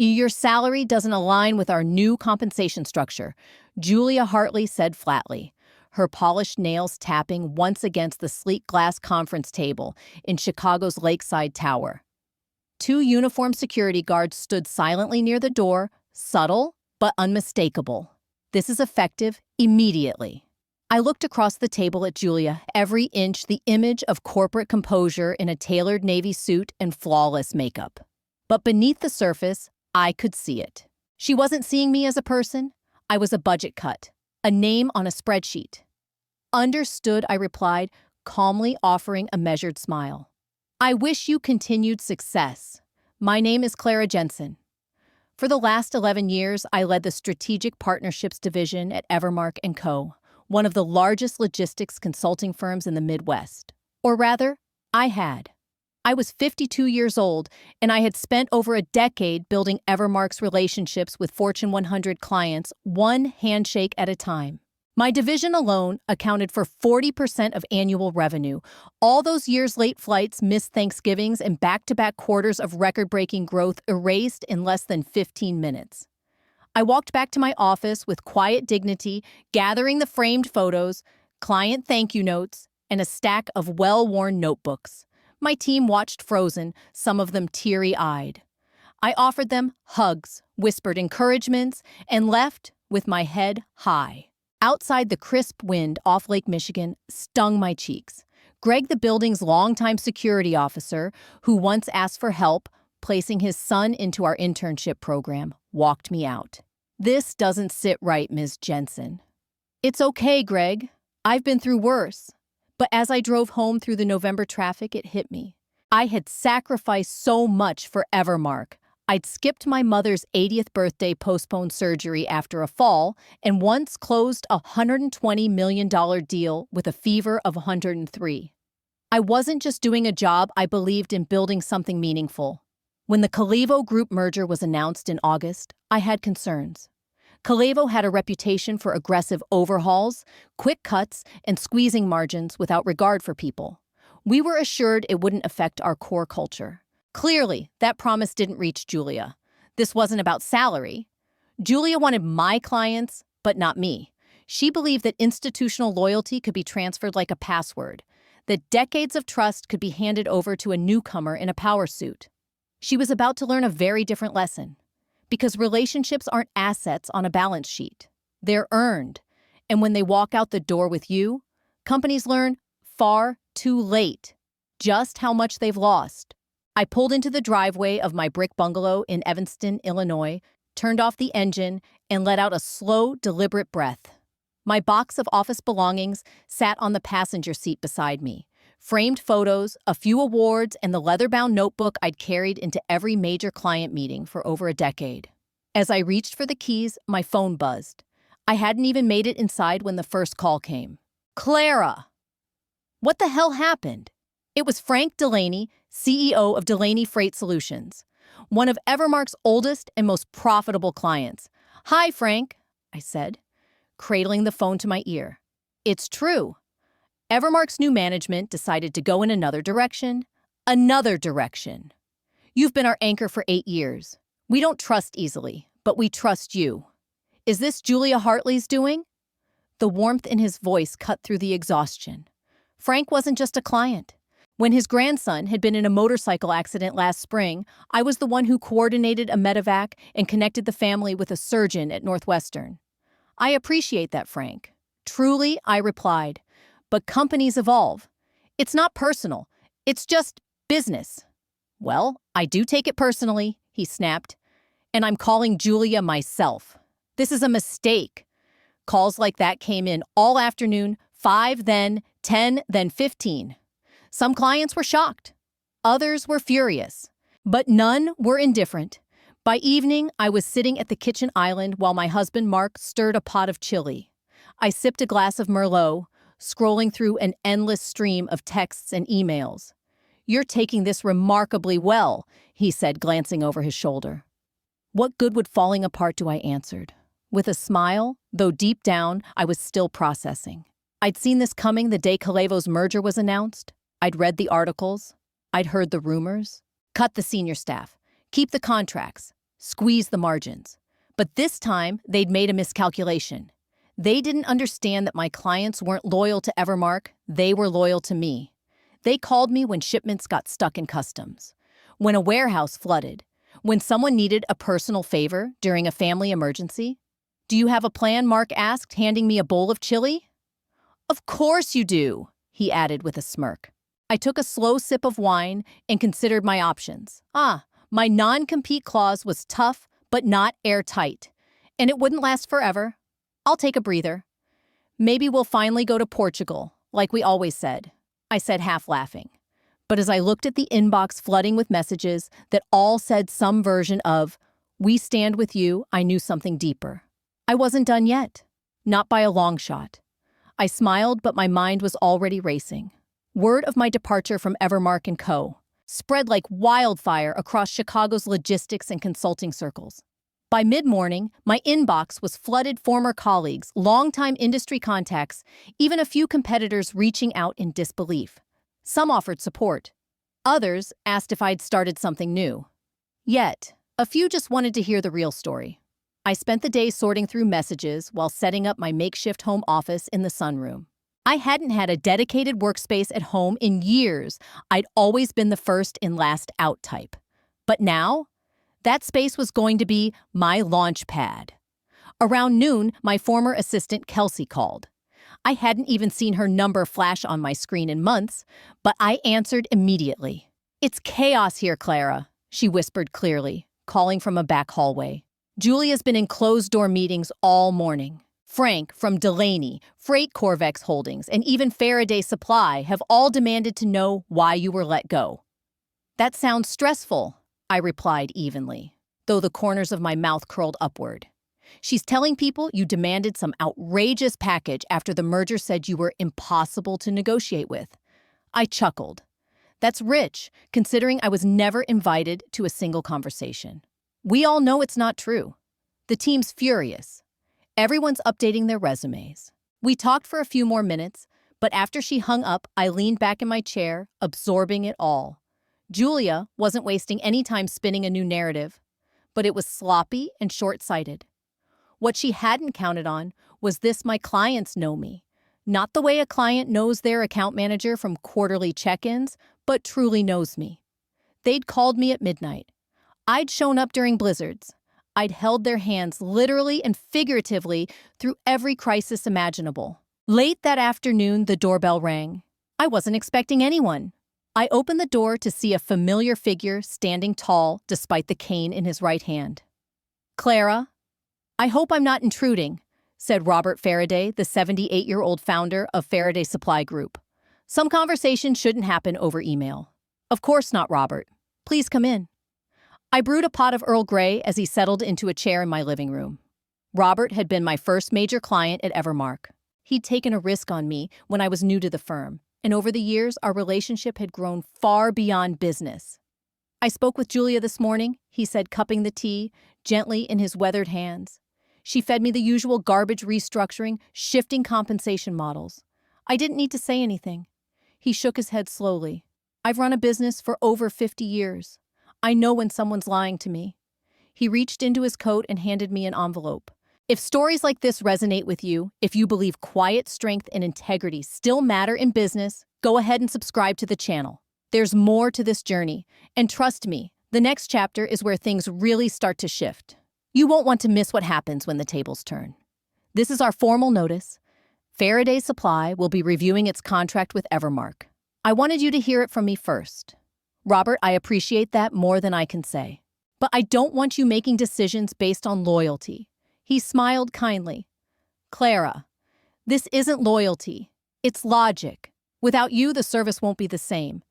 Your salary doesn't align with our new compensation structure, Julia Hartley said flatly, her polished nails tapping once against the sleek glass conference table in Chicago's Lakeside Tower. Two uniformed security guards stood silently near the door, subtle but unmistakable. This is effective immediately. I looked across the table at Julia, every inch the image of corporate composure in a tailored navy suit and flawless makeup. But beneath the surface, I could see it. She wasn't seeing me as a person. I was a budget cut, a name on a spreadsheet. Understood, I replied, calmly offering a measured smile. I wish you continued success. My name is Clara Jensen. For the last 11 years, I led the Strategic Partnerships Division at Evermark & Co., one of the largest logistics consulting firms in the Midwest. Or rather, I had. I was 52 years old, and I had spent over a decade building Evermark's relationships with Fortune 100 clients, one handshake at a time. My division alone accounted for 40% of annual revenue. All those years' late flights, missed Thanksgivings, and back-to-back quarters of record-breaking growth erased in less than 15 minutes. I walked back to my office with quiet dignity, gathering the framed photos, client thank you notes, and a stack of well-worn notebooks. My team watched frozen, some of them teary-eyed. I offered them hugs, whispered encouragements, and left with my head high. Outside, the crisp wind off Lake Michigan stung my cheeks. Greg, the building's longtime security officer, who once asked for help placing his son into our internship program, walked me out. This doesn't sit right, Ms. Jensen. It's okay, Greg. I've been through worse. But as I drove home through the November traffic, it hit me. I had sacrificed so much for Evermark. I'd skipped my mother's 80th birthday postponed surgery after a fall and once closed a $120 million deal with a fever of 103. I wasn't just doing a job, I believed in building something meaningful. When the Calevo Group merger was announced in August, I had concerns. Calevo had a reputation for aggressive overhauls, quick cuts, and squeezing margins without regard for people. We were assured it wouldn't affect our core culture. Clearly, that promise didn't reach Julia. This wasn't about salary. Julia wanted my clients, but not me. She believed that institutional loyalty could be transferred like a password, that decades of trust could be handed over to a newcomer in a power suit. She was about to learn a very different lesson. Because relationships aren't assets on a balance sheet. They're earned. And when they walk out the door with you, companies learn far too late just how much they've lost. I pulled into the driveway of my brick bungalow in Evanston, Illinois, turned off the engine, and let out a slow, deliberate breath. My box of office belongings sat on the passenger seat beside me. Framed photos, a few awards, and the leather-bound notebook I'd carried into every major client meeting for over a decade. As I reached for the keys, my phone buzzed. I hadn't even made it inside when the first call came. Clara! What the hell happened? It was Frank Delaney, CEO of Delaney Freight Solutions, one of Evermark's oldest and most profitable clients. Hi, Frank, I said, cradling the phone to my ear. It's true. Evermark's new management decided to go in another direction. Another direction. You've been our anchor for 8 years. We don't trust easily, but we trust you. Is this Julia Hartley's doing? The warmth in his voice cut through the exhaustion. Frank wasn't just a client. When his grandson had been in a motorcycle accident last spring, I was the one who coordinated a medevac and connected the family with a surgeon at Northwestern. I appreciate that, Frank. Truly, I replied. But companies evolve. It's not personal. It's just business. Well, I do take it personally, he snapped. And I'm calling Julia myself. This is a mistake. Calls like that came in all afternoon, 5, then 10, then 15. Some clients were shocked. Others were furious. But none were indifferent. By evening, I was sitting at the kitchen island while my husband Mark stirred a pot of chili. I sipped a glass of Merlot, scrolling through an endless stream of texts and emails. You're taking this remarkably well, he said, glancing over his shoulder. What good would falling apart do, I answered. With a smile, though deep down, I was still processing. I'd seen this coming the day Calevo's merger was announced. I'd read the articles. I'd heard the rumors. Cut the senior staff. Keep the contracts. squeeze the margins. But this time, they'd made a miscalculation. They didn't understand that my clients weren't loyal to Evermark, they were loyal to me. They called me when shipments got stuck in customs, when a warehouse flooded, when someone needed a personal favor during a family emergency. "Do you have a plan?" Mark asked, handing me a bowl of chili. "Of course you do," he added with a smirk. I took a slow sip of wine and considered my options. My non-compete clause was tough but not airtight, and it wouldn't last forever. I'll take a breather. Maybe we'll finally go to Portugal, like we always said, I said, half laughing. But as I looked at the inbox flooding with messages that all said some version of, "We stand with you," I knew something deeper. I wasn't done yet. Not by a long shot. I smiled, but my mind was already racing. Word of my departure from Evermark & Co. spread like wildfire across Chicago's logistics and consulting circles. By mid-morning, my inbox was flooded former colleagues, longtime industry contacts, even a few competitors reaching out in disbelief. Some offered support. Others asked if I'd started something new. Yet, a few just wanted to hear the real story. I spent the day sorting through messages while setting up my makeshift home office in the sunroom. I hadn't had a dedicated workspace at home in years. I'd always been the first in last out type. But now, that space was going to be my launch pad. Around noon, my former assistant Kelsey called. I hadn't even seen her number flash on my screen in months, but I answered immediately. "It's chaos here, Clara," she whispered clearly, calling from a back hallway. "Julia's been in closed-door meetings all morning. Frank from Delaney, Freight Corvex Holdings, and even Faraday Supply have all demanded to know why you were let go." "That sounds stressful," I replied evenly, though the corners of my mouth curled upward. "She's telling people you demanded some outrageous package after the merger said you were impossible to negotiate with." I chuckled. That's rich, considering I was never invited to a single conversation. We all know it's not true. The team's furious. Everyone's updating their resumes. We talked for a few more minutes, but after she hung up, I leaned back in my chair, absorbing it all. Julia wasn't wasting any time spinning a new narrative, but it was sloppy and short-sighted. What she hadn't counted on was this: my clients know me. Not the way a client knows their account manager from quarterly check-ins, but truly knows me. They'd called me at midnight. I'd shown up during blizzards. I'd held their hands literally and figuratively through every crisis imaginable. Late that afternoon, the doorbell rang. I wasn't expecting anyone. I opened the door to see a familiar figure standing tall despite the cane in his right hand. "Clara, I hope I'm not intruding," said Robert Faraday, the 78-year-old founder of Faraday Supply Group. "Some conversation shouldn't happen over email." "Of course not, Robert. Please come in." I brewed a pot of Earl Grey as he settled into a chair in my living room. Robert had been my first major client at Evermark. He'd taken a risk on me when I was new to the firm, and over the years, our relationship had grown far beyond business. "I spoke with Julia this morning," he said, cupping the tea gently in his weathered hands. "She fed me the usual garbage restructuring, shifting compensation models. I didn't need to say anything." He shook his head slowly. "I've run a business for over 50 years. I know when someone's lying to me." He reached into his coat and handed me an envelope. "If stories like this resonate with you, if you believe quiet strength and integrity still matter in business, go ahead and subscribe to the channel. There's more to this journey, and trust me, the next chapter is where things really start to shift. You won't want to miss what happens when the tables turn." This is our formal notice. Faraday Supply will be reviewing its contract with Evermark. I wanted you to hear it from me first. Robert, I appreciate that more than I can say. But I don't want you making decisions based on loyalty. He smiled kindly. "Clara, this isn't loyalty. It's logic. Without you, the service won't be the same.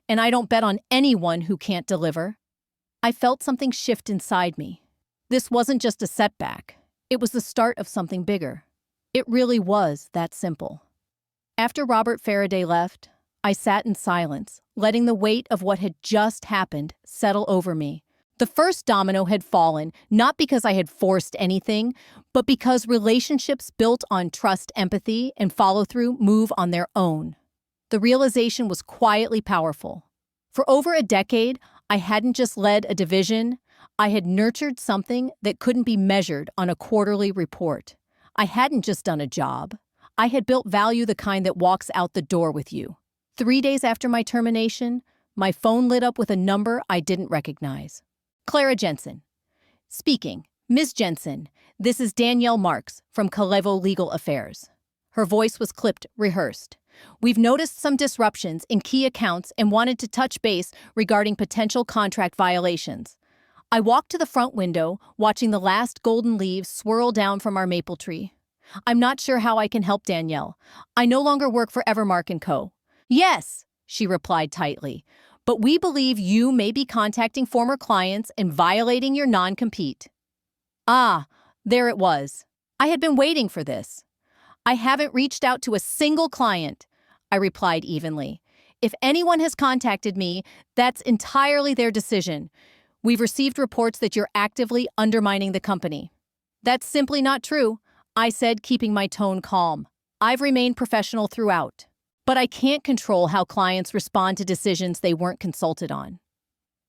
And I don't bet on anyone who can't deliver." I felt something shift inside me. This wasn't just a setback. It was the start of something bigger. It really was that simple. After Robert Faraday left, I sat in silence, letting the weight of what had just happened settle over me. The first domino had fallen, not because I had forced anything, but because relationships built on trust, empathy, and follow-through move on their own. The realization was quietly powerful. For over a decade, I hadn't just led a division, I had nurtured something that couldn't be measured on a quarterly report. I hadn't just done a job. I had built value, the kind that walks out the door with you. 3 days after my termination, my phone lit up with a number I didn't recognize. Clara Jensen. Speaking. Ms. Jensen, this is Danielle Marx from Kalevo Legal Affairs. Her voice was clipped, rehearsed. We've noticed some disruptions in key accounts and wanted to touch base regarding potential contract violations. I walked to the front window, watching the last golden leaves swirl down from our maple tree. I'm not sure how I can help, Danielle. I no longer work for Evermark & Co. Yes, she replied tightly, but we believe you may be contacting former clients and violating your non-compete. Ah, there it was. I had been waiting for this. I haven't reached out to a single client, I replied evenly. If anyone has contacted me, that's entirely their decision. We've received reports that you're actively undermining the company. That's simply not true, I said, keeping my tone calm. I've remained professional throughout. But I can't control how clients respond to decisions they weren't consulted on.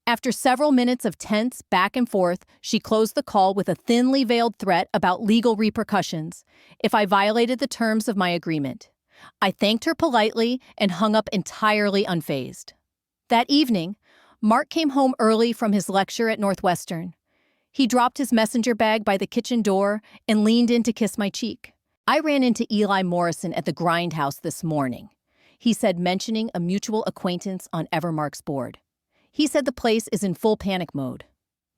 After several minutes of tense back and forth, she closed the call with a thinly veiled threat about legal repercussions if I violated the terms of my agreement. I thanked her politely and hung up entirely unfazed. That evening, Mark came home early from his lecture at Northwestern. He dropped his messenger bag by the kitchen door and leaned in to kiss my cheek. I ran into Eli Morrison at the Grindhouse this morning, he said, mentioning a mutual acquaintance on Evermark's board. He said the place is in full panic mode.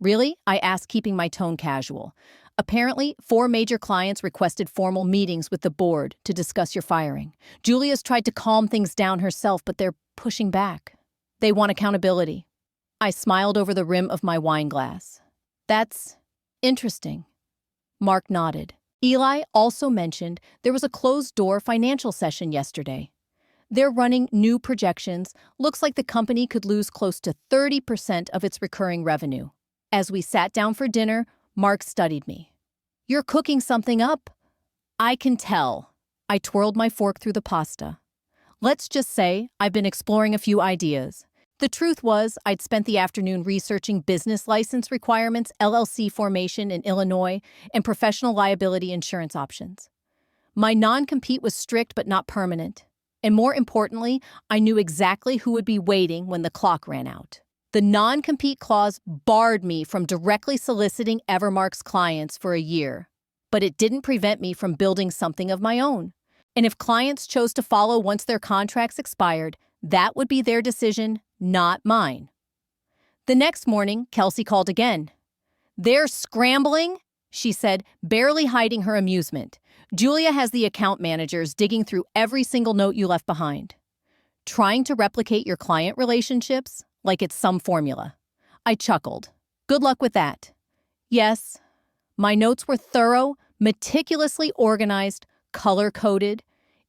Really? I asked, keeping my tone casual. Apparently, 4 major clients requested formal meetings with the board to discuss your firing. Julia's tried to calm things down herself, but they're pushing back. They want accountability. I smiled over the rim of my wine glass. That's interesting. Mark nodded. Eli also mentioned there was a closed-door financial session yesterday. They're running new projections. Looks like the company could lose close to 30% of its recurring revenue. As we sat down for dinner, Mark studied me. You're cooking something up. I can tell. I twirled my fork through the pasta. Let's just say I've been exploring a few ideas. The truth was, I'd spent the afternoon researching business license requirements, LLC formation in Illinois, and professional liability insurance options. My non-compete was strict but not permanent. And more importantly, I knew exactly who would be waiting when the clock ran out. The non-compete clause barred me from directly soliciting Evermark's clients for a year, but it didn't prevent me from building something of my own. And if clients chose to follow once their contracts expired, that would be their decision, not mine. The next morning, Kelsey called again. They're scrambling, she said, barely hiding her amusement. Julia has the account managers digging through every single note you left behind. Trying to replicate your client relationships like it's some formula. I chuckled. Good luck with that. Yes, my notes were thorough, meticulously organized, color-coded,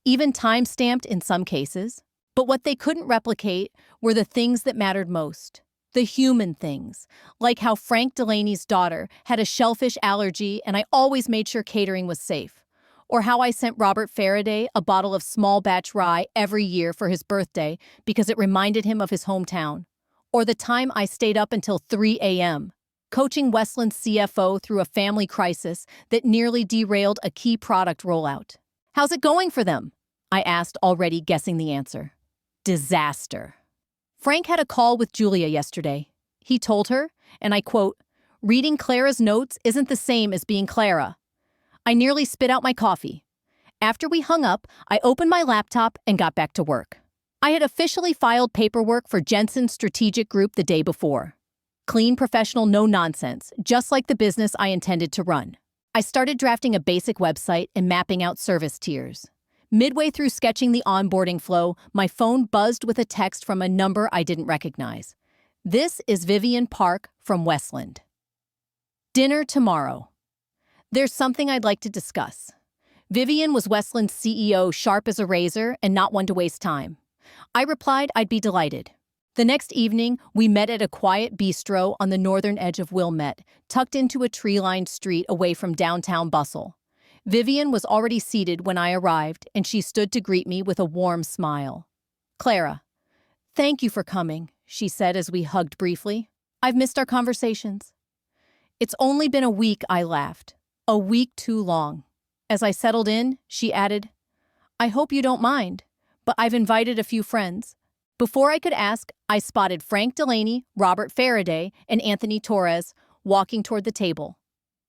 even time-stamped in some cases. But what they couldn't replicate were the things that mattered most. The human things, like how Frank Delaney's daughter had a shellfish allergy and I always made sure catering was safe. Or how I sent Robert Faraday a bottle of small batch rye every year for his birthday because it reminded him of his hometown. Or the time I stayed up until 3 a.m., coaching Westland's CFO through a family crisis that nearly derailed a key product rollout. How's it going for them? I asked, already guessing the answer. Disaster. Frank had a call with Julia yesterday. He told her, and I quote, "Reading Clara's notes isn't the same as being Clara." I nearly spit out my coffee. After we hung up, I opened my laptop and got back to work. I had officially filed paperwork for Jensen's strategic group the day before. Clean, professional, no nonsense, just like the business I intended to run. I started drafting a basic website and mapping out service tiers. Midway through sketching the onboarding flow, my phone buzzed with a text from a number I didn't recognize. This is Vivian Park from Westland. Dinner tomorrow. There's something I'd like to discuss. Vivian was Westland's CEO, sharp as a razor and not one to waste time. I replied I'd be delighted. The next evening, we met at a quiet bistro on the northern edge of Wilmette, tucked into a tree-lined street away from downtown bustle. Vivian was already seated when I arrived, and she stood to greet me with a warm smile. "Clara, thank you for coming," she said as we hugged briefly. "I've missed our conversations." It's only been a week, I laughed. A week too long. As I settled in, she added, I hope you don't mind, but I've invited a few friends. Before I could ask, I spotted Frank Delaney, Robert Faraday, and Anthony Torres walking toward the table.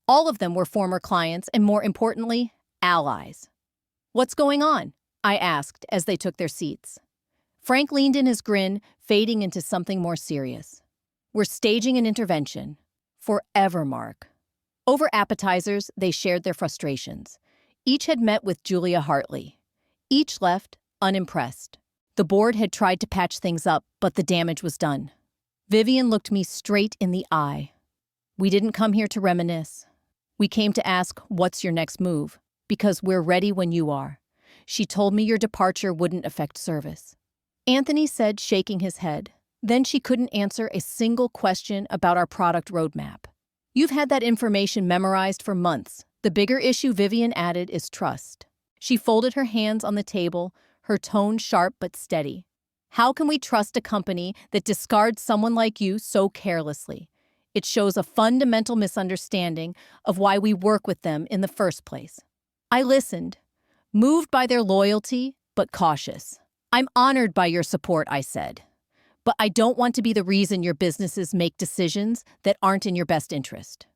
All of them were former clients and, more importantly, allies. What's going on? I asked as they took their seats. Frank leaned in, his grin fading into something more serious. We're staging an intervention. Forever, Mark. Over appetizers, they shared their frustrations. Each had met with Julia Hartley. Each left unimpressed. The board had tried to patch things up, but the damage was done. Vivian looked me straight in the eye. We didn't come here to reminisce. We came to ask, what's your next move? Because we're ready when you are. She told me your departure wouldn't affect service. Anthony said, shaking his head. Then she couldn't answer a single question about our product roadmap. You've had that information memorized for months. The bigger issue, Vivian added, is trust. She folded her hands on the table, her tone sharp but steady. How can we trust a company that discards someone like you so carelessly? It shows a fundamental misunderstanding of why we work with them in the first place. I listened, moved by their loyalty, but cautious. I'm honored by your support, I said. But I don't want to be the reason your businesses make decisions that aren't in your best interest.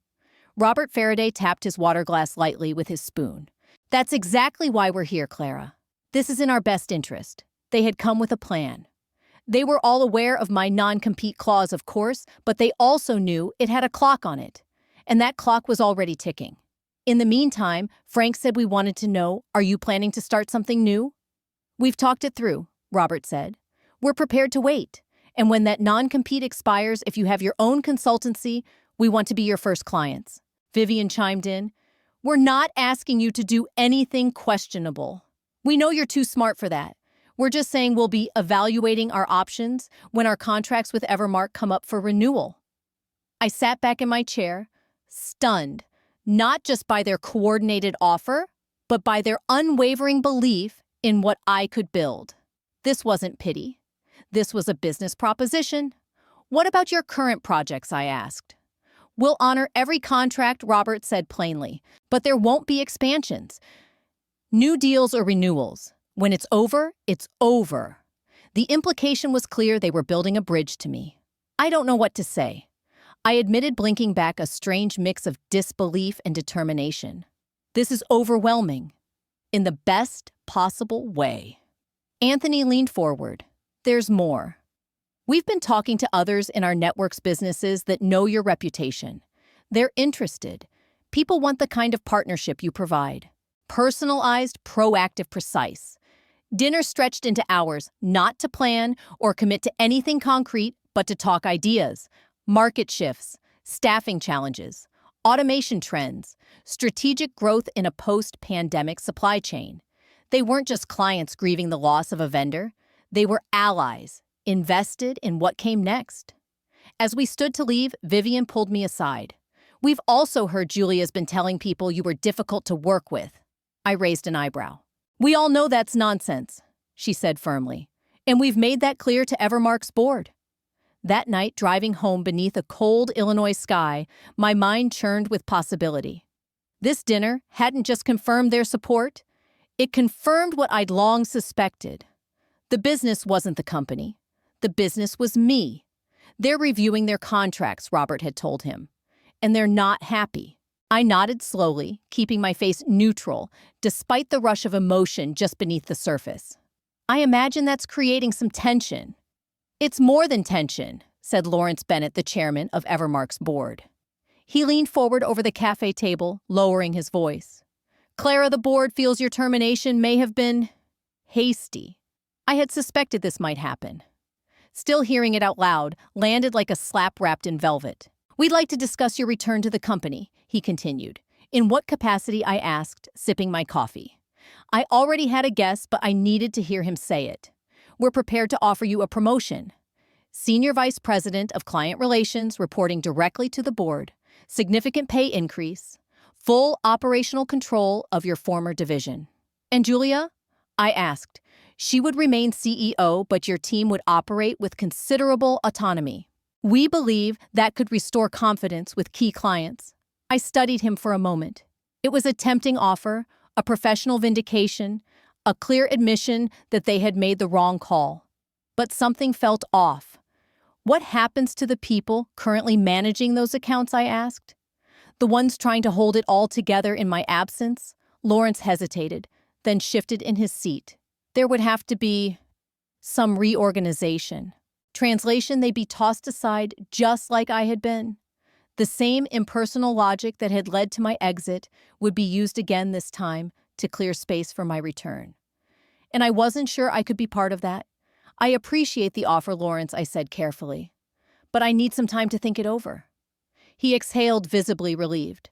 Robert Faraday tapped his water glass lightly with his spoon. That's exactly why we're here, Clara. This is in our best interest. They had come with a plan. They were all aware of my non-compete clause, of course, but they also knew it had a clock on it. And that clock was already ticking. In the meantime, Frank said we wanted to know, are you planning to start something new? We've talked it through, Robert said. We're prepared to wait. And when that non-compete expires, if you have your own consultancy, we want to be your first clients. Vivian chimed in. We're not asking you to do anything questionable. We know you're too smart for that. We're just saying we'll be evaluating our options when our contracts with Evermark come up for renewal. I sat back in my chair, stunned, not just by their coordinated offer, but by their unwavering belief in what I could build. This wasn't pity. This was a business proposition. What about your current projects, I asked. We'll honor every contract, Robert said plainly, but there won't be expansions. New deals or renewals. When it's over, it's over. The implication was clear. They were building a bridge to me. I don't know what to say. I admitted, blinking back a strange mix of disbelief and determination. This is overwhelming. In the best possible way. Anthony leaned forward. There's more. We've been talking to others in our network's businesses that know your reputation. They're interested. People want the kind of partnership you provide. Personalized, proactive, precise. Dinner stretched into hours, not to plan or commit to anything concrete, but to talk ideas, market shifts, staffing challenges, automation trends, strategic growth in a post-pandemic supply chain. They weren't just clients grieving the loss of a vendor. They were allies, invested in what came next. As we stood to leave, Vivian pulled me aside. We've also heard Julia's been telling people you were difficult to work with. I raised an eyebrow. We all know that's nonsense, she said firmly, and we've made that clear to Evermark's board. That night, driving home beneath a cold Illinois sky, my mind churned with possibility. This dinner hadn't just confirmed their support, it confirmed what I'd long suspected. The business wasn't the company. The business was me. They're reviewing their contracts, Robert had told him, and they're not happy. I nodded slowly, keeping my face neutral, despite the rush of emotion just beneath the surface. I imagine that's creating some tension. It's more than tension, said Lawrence Bennett, the chairman of Evermark's board. He leaned forward over the cafe table, lowering his voice. Clara, the board feels your termination may have been hasty. I had suspected this might happen. Still hearing it out loud landed like a slap wrapped in velvet. We'd like to discuss your return to the company, he continued. In what capacity, I asked, sipping my coffee. I already had a guess, but I needed to hear him say it. We're prepared to offer you a promotion. Senior Vice President of Client Relations, reporting directly to the board. Significant pay increase. Full operational control of your former division. And Julia? I asked. She would remain CEO, but your team would operate with considerable autonomy. We believe that could restore confidence with key clients. I studied him for a moment. It was a tempting offer, a professional vindication, a clear admission that they had made the wrong call. But something felt off. What happens to the people currently managing those accounts, I asked? The ones trying to hold it all together in my absence? Lawrence hesitated, then shifted in his seat. There would have to be some reorganization. Translation, they'd be tossed aside just like I had been. The same impersonal logic that had led to my exit would be used again this time to clear space for my return. And I wasn't sure I could be part of that. I appreciate the offer, Lawrence, I said carefully. But I need some time to think it over. He exhaled, visibly relieved.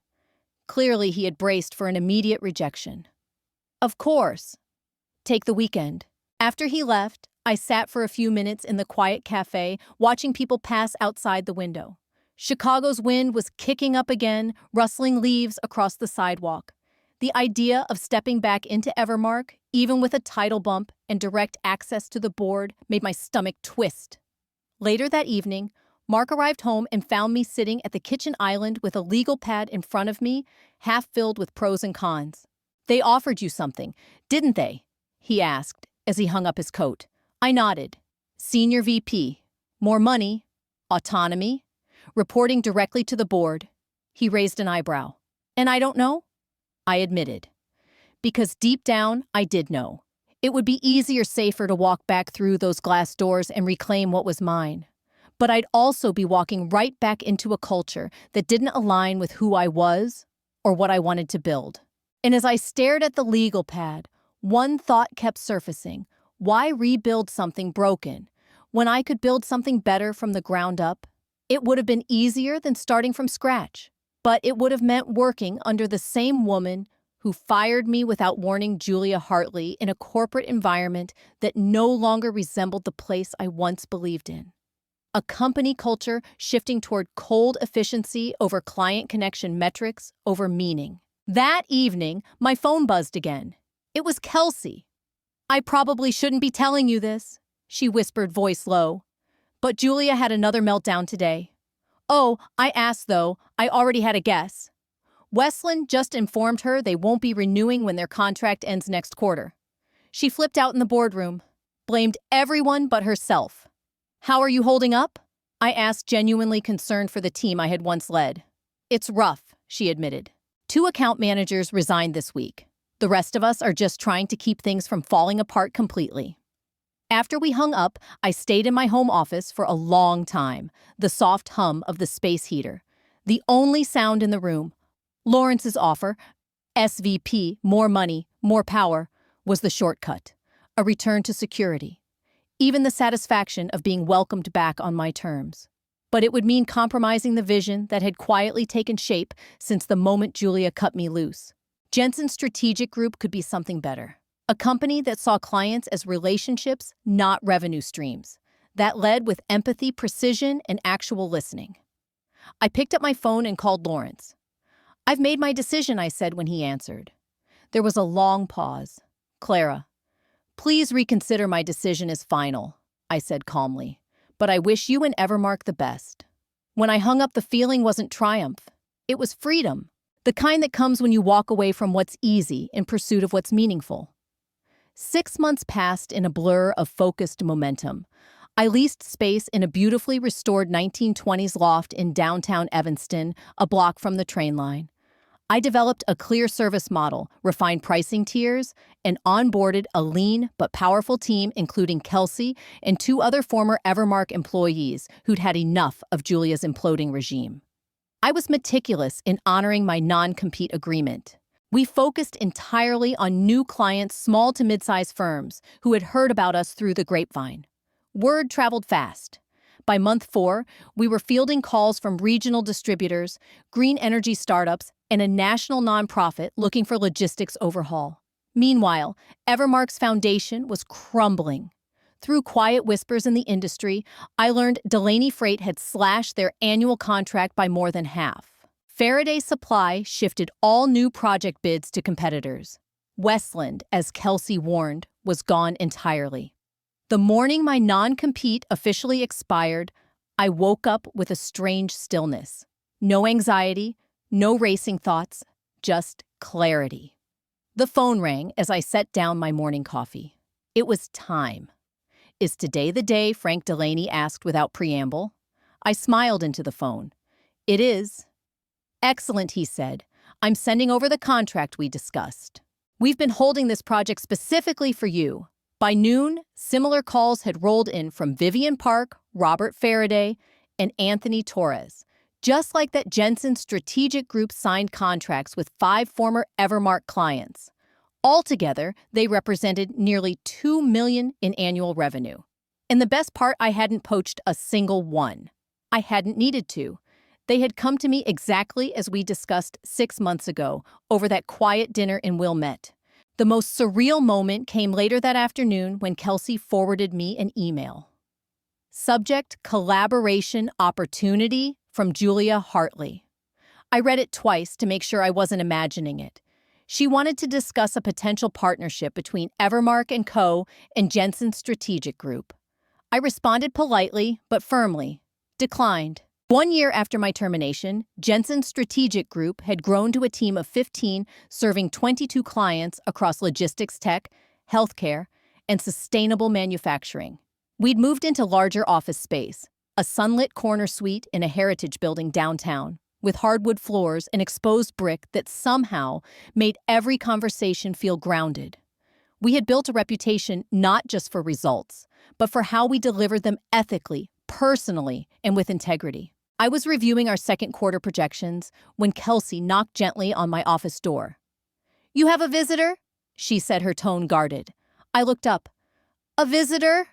Clearly, he had braced for an immediate rejection. Of course. Take the weekend. After he left, I sat for a few minutes in the quiet cafe, watching people pass outside the window. Chicago's wind was kicking up again, rustling leaves across the sidewalk. The idea of stepping back into Evermark, even with a title bump and direct access to the board, made my stomach twist. Later that evening, Mark arrived home and found me sitting at the kitchen island with a legal pad in front of me, half filled with pros and cons. They offered you something, didn't they? He asked as he hung up his coat. I nodded. Senior VP. More money. Autonomy. Reporting directly to the board. He raised an eyebrow. And I don't know? I admitted. Because deep down, I did know. It would be easier, safer to walk back through those glass doors and reclaim what was mine. But I'd also be walking right back into a culture that didn't align with who I was or what I wanted to build. And as I stared at the legal pad, one thought kept surfacing. Why rebuild something broken when I could build something better from the ground up? It would have been easier than starting from scratch, but it would have meant working under the same woman who fired me without warning, Julia Hartley, in a corporate environment that no longer resembled the place I once believed in. A company culture shifting toward cold efficiency over client connection metrics over meaning. That evening, my phone buzzed again. It was Kelsey. I probably shouldn't be telling you this, she whispered, voice low. But Julia had another meltdown today. Oh, I asked though, I already had a guess. Westland just informed her they won't be renewing when their contract ends next quarter. She flipped out in the boardroom, blamed everyone but herself. How are you holding up? I asked, genuinely concerned for the team I had once led. It's rough, she admitted. 2 account managers resigned this week. The rest of us are just trying to keep things from falling apart completely. After we hung up, I stayed in my home office for a long time, the soft hum of the space heater. The only sound in the room. Lawrence's offer, SVP, more money, more power, was the shortcut, a return to security. Even the satisfaction of being welcomed back on my terms. But it would mean compromising the vision that had quietly taken shape since the moment Julia cut me loose. Jensen's strategic group could be something better. A company that saw clients as relationships, not revenue streams. That led with empathy, precision, and actual listening. I picked up my phone and called Lawrence. I've made my decision, I said when he answered. There was a long pause. Clara, please reconsider my decision as final, I said calmly. But I wish you and Evermark the best. When I hung up, the feeling wasn't triumph. It was freedom. The kind that comes when you walk away from what's easy in pursuit of what's meaningful. 6 months passed in a blur of focused momentum. I leased space in a beautifully restored 1920s loft in downtown Evanston, a block from the train line. I developed a clear service model, refined pricing tiers, and onboarded a lean but powerful team including Kelsey and 2 other former Evermark employees who'd had enough of Julia's imploding regime. I was meticulous in honoring my non-compete agreement. We focused entirely on new clients, small to mid-sized firms, who had heard about us through the grapevine. Word traveled fast. By month 4, we were fielding calls from regional distributors, green energy startups, and a national nonprofit looking for logistics overhaul. Meanwhile, Evermark's foundation was crumbling. Through quiet whispers in the industry, I learned Delaney Freight had slashed their annual contract by more than half. Faraday Supply shifted all new project bids to competitors. Westland, as Kelsey warned, was gone entirely. The morning my non-compete officially expired, I woke up with a strange stillness. No anxiety, no racing thoughts, just clarity. The phone rang as I set down my morning coffee. It was time. "Is today the day?" Frank Delaney asked without preamble. I smiled into the phone. "It is." "Excellent," he said. "I'm sending over the contract we discussed. We've been holding this project specifically for you." By noon, similar calls had rolled in from Vivian Park, Robert Faraday, and Anthony Torres. Just like that, Jensen Strategic Group signed contracts with 5 former Evermark clients. Altogether, they represented nearly $2 million in annual revenue. And the best part, I hadn't poached a single one. I hadn't needed to. They had come to me exactly as we discussed 6 months ago over that quiet dinner in Wilmette. The most surreal moment came later that afternoon when Kelsey forwarded me an email. Subject: collaboration opportunity from Julia Hartley. I read it twice to make sure I wasn't imagining it. She wanted to discuss a potential partnership between Evermark & Co. and Jensen Strategic Group. I responded politely but firmly. Declined. 1 year after my termination, Jensen Strategic Group had grown to a team of 15, serving 22 clients across logistics tech, healthcare, and sustainable manufacturing. We'd moved into larger office space, a sunlit corner suite in a heritage building downtown, with hardwood floors and exposed brick that somehow made every conversation feel grounded. We had built a reputation not just for results, but for how we delivered them ethically, personally, and with integrity. I was reviewing our second quarter projections when Kelsey knocked gently on my office door. "You have a visitor?" she said, her tone guarded. I looked up. "A visitor?"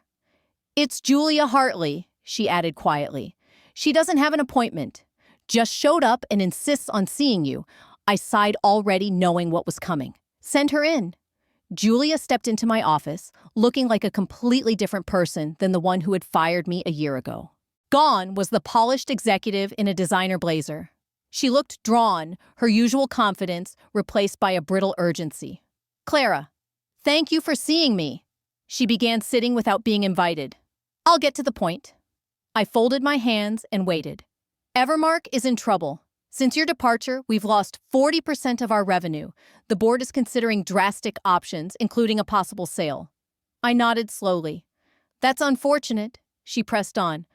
"It's Julia Hartley," she added quietly. "She doesn't have an appointment. Just showed up and insists on seeing you." I sighed, already knowing what was coming. "Send her in." Julia stepped into my office, looking like a completely different person than the one who had fired me a year ago. Gone was the polished executive in a designer blazer. She looked drawn, her usual confidence replaced by a brittle urgency. "Clara, thank you for seeing me." She began, sitting without being invited. "I'll get to the point." I folded my hands and waited. "Evermark is in trouble. Since your departure, we've lost 40% of our revenue. The board is considering drastic options, including a possible sale." I nodded slowly. "That's unfortunate," she pressed on.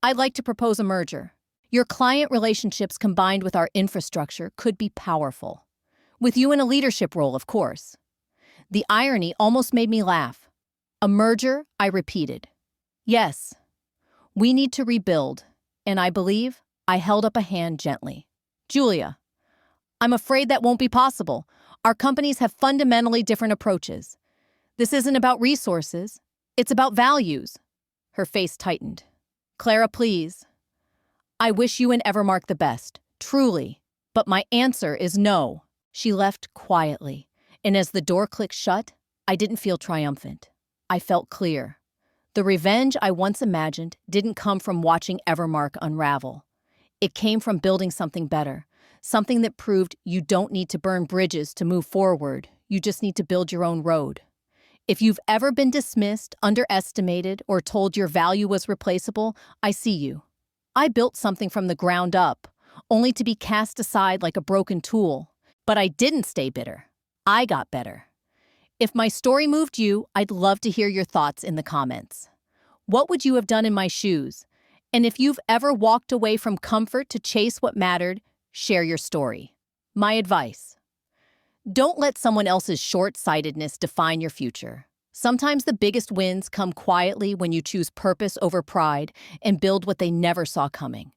"I'd like to propose a merger. Your client relationships combined with our infrastructure could be powerful. With you in a leadership role, of course." The irony almost made me laugh. "A merger?" I repeated. "Yes. We need to rebuild, and I believe," I held up a hand gently. "Julia, I'm afraid that won't be possible. Our companies have fundamentally different approaches. This isn't about resources. It's about values." Her face tightened. "Clara, please. I wish you and Evermark the best, truly. But my answer is no." She left quietly, and as the door clicked shut, I didn't feel triumphant. I felt clear. The revenge I once imagined didn't come from watching Evermark unravel. It came from building something better, something that proved you don't need to burn bridges to move forward. You just need to build your own road. If you've ever been dismissed, underestimated, or told your value was replaceable, I see you. I built something from the ground up, only to be cast aside like a broken tool. But I didn't stay bitter. I got better. If my story moved you, I'd love to hear your thoughts in the comments. What would you have done in my shoes? And if you've ever walked away from comfort to chase what mattered, share your story. My advice: don't let someone else's short-sightedness define your future. Sometimes the biggest wins come quietly when you choose purpose over pride and build what they never saw coming.